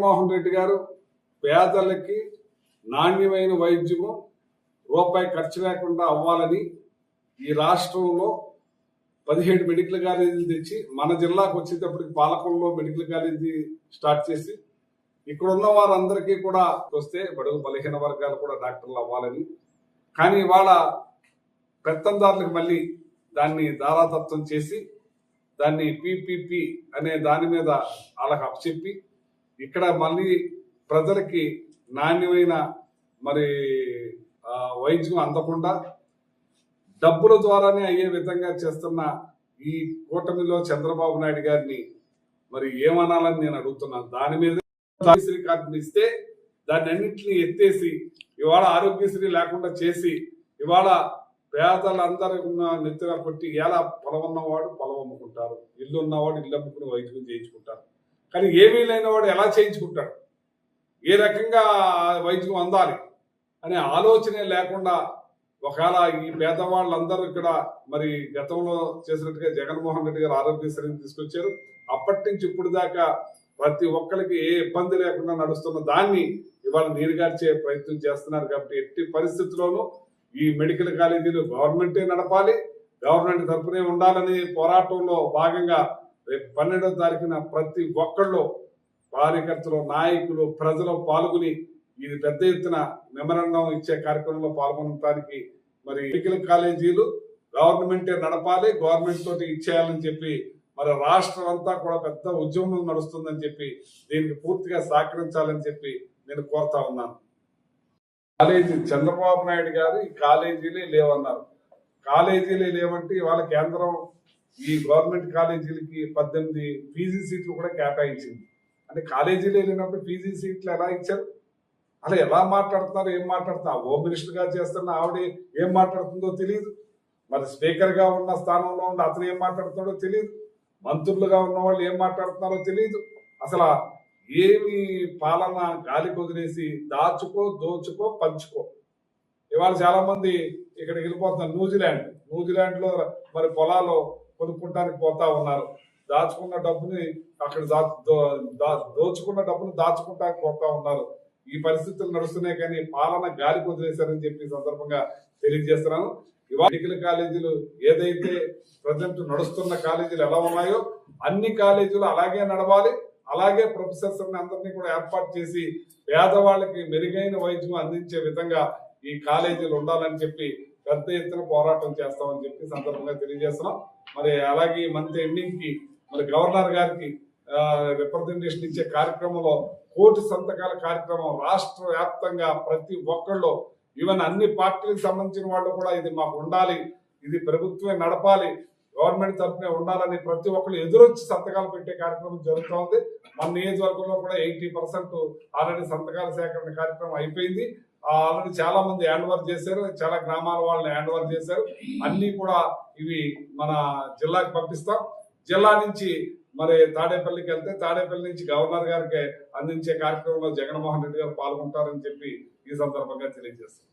జగన్మోహన్ రెడ్డి గారు పేదలకి నాణ్యమైన వైద్యము రూపాయి ఖర్చు లేకుండా అవ్వాలని ఈ రాష్ట్రంలో 17 మెడికల్ కాలేజీలు తెచ్చి మన జిల్లాకు వచ్చేటప్పటికి పాలకొండలో మెడికల్ కాలేజీ స్టార్ట్ చేసి ఇక్కడ ఉన్న వారందరికీ కూడా వస్తే బడుగు బలహీన వర్గాలు కూడా డాక్టర్లు అవ్వాలని, కానీ ఇవాళ పెత్తందారులకు మళ్ళీ దాన్ని దారాదత్తం చేసి దాన్ని పీపీపీ అనే దాని మీద వాళ్ళకి అప్పచెప్పి ఇక్కడ మళ్ళీ ప్రజలకి నాణ్యమైన మరి వైద్యం అందకుండా డబ్బుల ద్వారానే అయ్యే విధంగా చేస్తున్న ఈ కూటమిలో చంద్రబాబు నాయుడు గారిని మరి ఏమనాలని నేను అడుగుతున్నాను. దాని మీద ఆరోగ్యశ్రీ కార్డుని ఇస్తే దాన్ని అన్నింటినీ ఎత్తేసి ఇవాళ ఆరోగ్యశ్రీ లేకుండా చేసి ఇవాళ పేదలందరూ నెత్తిన కొట్టి ఎలా పొలం ఉన్నవాడు పొలం అమ్ముకుంటారు, ఇల్లు ఉన్నవాడు ఇల్లు అమ్ముకుని వైద్యం చేయించుకుంటారు. కానీ ఏమీ లేనివాడు ఎలా చేయించుకుంటాడు, ఏ రకంగా వైద్యం అందాలి అనే ఆలోచనే లేకుండా ఒకవేళ ఈ పేదవాళ్ళందరూ ఇక్కడ మరి గతంలో చేసినట్టుగా జగన్మోహన్ రెడ్డి గారు ఆరోగ్యశ్రీని తీసుకొచ్చారు. అప్పటి నుంచి ఇప్పుడు దాకా ప్రతి ఒక్కరికి ఏ ఇబ్బంది లేకుండా నడుస్తున్న దాన్ని ఇవాళ నీరుగార్చే ప్రయత్నం చేస్తున్నారు. కాబట్టి ఎట్టి పరిస్థితుల్లోనూ ఈ మెడికల్ కాలేజీలు గవర్నమెంటే నడపాలి, గవర్నమెంట్ తరఫునే ఉండాలని పోరాటంలో భాగంగా రేపు 12వ తారీఖున ప్రతి ఒక్కళ్ళు కార్యకర్తలు, నాయకులు, ప్రజలు పాల్గొని ఇది పెద్ద ఎత్తున మెమరాండం ఇచ్చే కార్యక్రమంలో పాల్గొనడానికి మరి మెడికల్ కాలేజీలు గవర్నమెంటే నడపాలి, గవర్నమెంట్ తోటి ఇచ్చేయాలని చెప్పి మరి రాష్ట్రం అంతా కూడా పెద్ద ఉద్యమం నడుస్తుందని చెప్పి దీనికి పూర్తిగా సహకరించాలని చెప్పి నేను కోరుతా ఉన్నాను. కాలేజీ చంద్రబాబు నాయుడు గారు ఈ కాలేజీలే లేవన్నారు. కాలేజీలే లేవంటే ఇవాళ కేంద్రం ఈ గవర్నమెంట్ కాలేజీలకి 18 పీజీ సీట్లు కూడా కేటాయించింది. అంటే కాలేజీలే లేనప్పుడు పీజీ సీట్లు ఎలా ఇచ్చారు? అలా ఎలా మాట్లాడుతున్నారు, ఏం మాట్లాడుతున్నారు? హోమ్ మినిస్టర్ గా చేస్తున్న ఆవిడ ఏం మాట్లాడుతుందో తెలియదు, మరి స్పీకర్ గా ఉన్న స్థానంలో ఉండి అతను ఏం మాట్లాడుతున్నాడో తెలియదు, మంత్రులుగా ఉన్న వాళ్ళు ఏం మాట్లాడుతున్నారో తెలియదు. అసలు ఏమి పాలన గాలి కుదిరేసి దాచుకో, దోచుకో, పంచుకో. ఇవాళ చాలా మంది ఇక్కడికి వెళ్ళిపోతున్నారు. న్యూజిలాండ్ లో మరి పొలాలు కొనుక్కుంటానికి పోతా ఉన్నారు. దాచుకున్న డబ్బుని అక్కడ దోచుకున్న డబ్బుని దాచుకుంటానికి పోతా ఉన్నారు. ఈ పరిస్థితులు నడుస్తున్నాయి, కానీ పాలన గాలి కుదిరేశారని చెప్పి సందర్భంగా తెలియజేస్తున్నాను. ఇవాళ మెడికల్ కాలేజీలు ఏదైతే ప్రజెంట్ నడుస్తున్న కాలేజీలు ఎలా ఉన్నాయో అన్ని కాలేజీలు అలాగే నడవాలి. అలాగే ప్రొఫెసర్స్ అందరినీ కూడా ఏర్పాటు చేసి పేదవాళ్ళకి మెరుగైన వైద్యం అందించే విధంగా ఈ కాలేజీలు ఉండాలని చెప్పి పెద్ద ఎత్తున పోరాటం చేస్తామని చెప్పి సందర్భంగా తెలియజేస్తున్నాం. మరి అలాగే ఈ మంత్ ఎండింగ్ కి మరి గవర్నర్ గారికి రిప్రజెంటేషన్ ఇచ్చే కార్యక్రమంలో 1,00,00,000 సంతకాల కార్యక్రమం రాష్ట్ర వ్యాప్తంగా ప్రతి ఒక్కళ్ళు, ఈవెన్ అన్ని పార్టీలకు సంబంధించిన వాళ్ళు కూడా ఇది మాకు ఉండాలి, ఇది ప్రభుత్వమే నడపాలి, గవర్నమెంట్ తరఫునే ఉండాలని ప్రతి ఒక్కరు ఎదురొచ్చి సంతకాలు పెట్టే కార్యక్రమం జరుగుతూ ఉంది. మన నియోజకవర్గంలో కూడా 80% ఆల్రెడీ సంతకాల సేకరణ కార్యక్రమం అయిపోయింది. ఆల్రెడీ చాలా మంది హ్యాండ్ ఓవర్ చేశారు, చాలా గ్రామాల వాళ్ళని హ్యాండ్ ఓవర్ చేశారు. అన్ని కూడా ఇవి మన జిల్లాకి పంపిస్తాం. జిల్లా నుంచి మరి తాడేపల్లికి వెళ్తే తాడేపల్లి నుంచి గవర్నర్ గారికి అందించే కార్యక్రమంలో జగన్మోహన్ రెడ్డి గారు పాల్గొంటారని చెప్పి ఈ సందర్భంగా తెలియజేస్తారు.